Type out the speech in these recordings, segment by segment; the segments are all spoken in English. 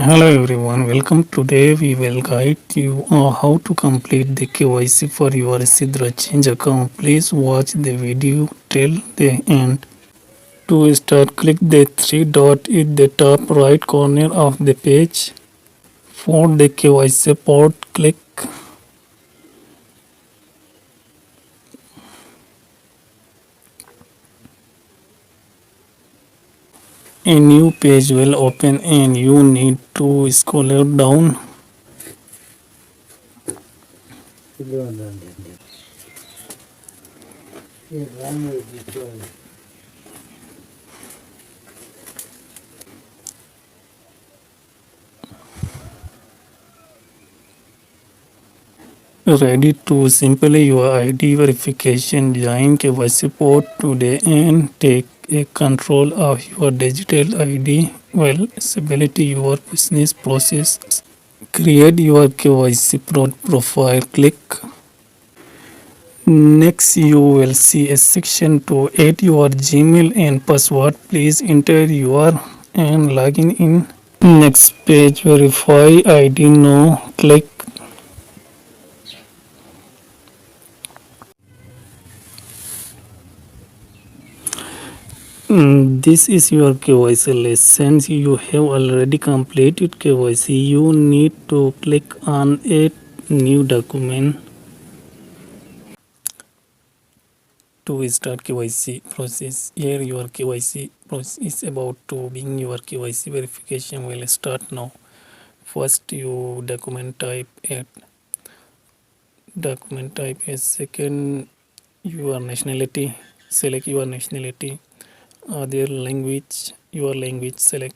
Hello everyone, welcome. Today we will guide you on how to complete the KYC for your Sidra change account. Please watch the video till the end. To start, click the three dot in the top right corner of the page. For the KYC port, click a new page will open and you need to scroll down. Ready to simply your ID verification. Join KYC port today and take a control of your digital ID while stability your business process. Create your KYC profile. Click. Next, you will see a section to add your Gmail and password. Please enter your and login in. Next page, verify ID. No. Click. This is your KYC lesson. You have already completed KYC. You need to click on Add New Document to start KYC process. Here your KYC process is about to begin. Your KYC verification will start now. First, you document type as second your nationality. Select your nationality. Other language, your language. Select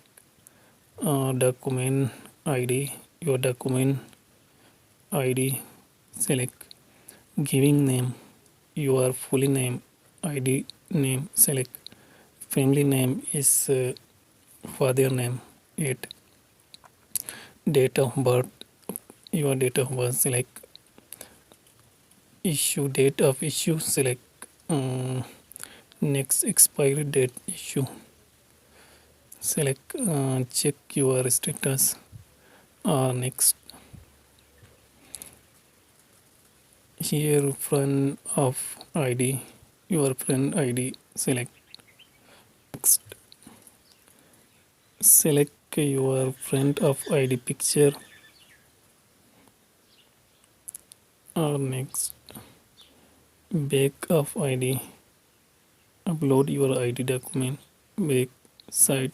document ID, your document ID. Select giving name, your full name, ID name. Select family name is father name. It date of birth, your date of birth. Select issue date of issue. Select next expiry date issue. Select check your status. Next, here friend of ID, your friend ID. Select next. Select your friend of ID picture. Next, back of ID. Upload your ID document. Back side.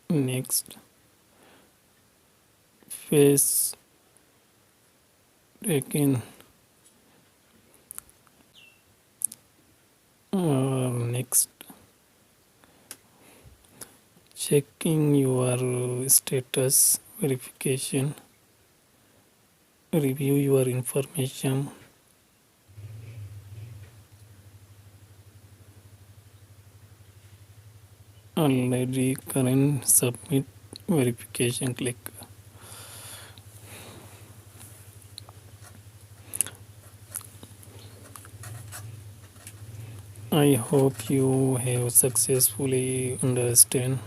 Next, face taken. Next, checking your status verification. Review your information. Already current submit verification. Click. I hope you have successfully understand.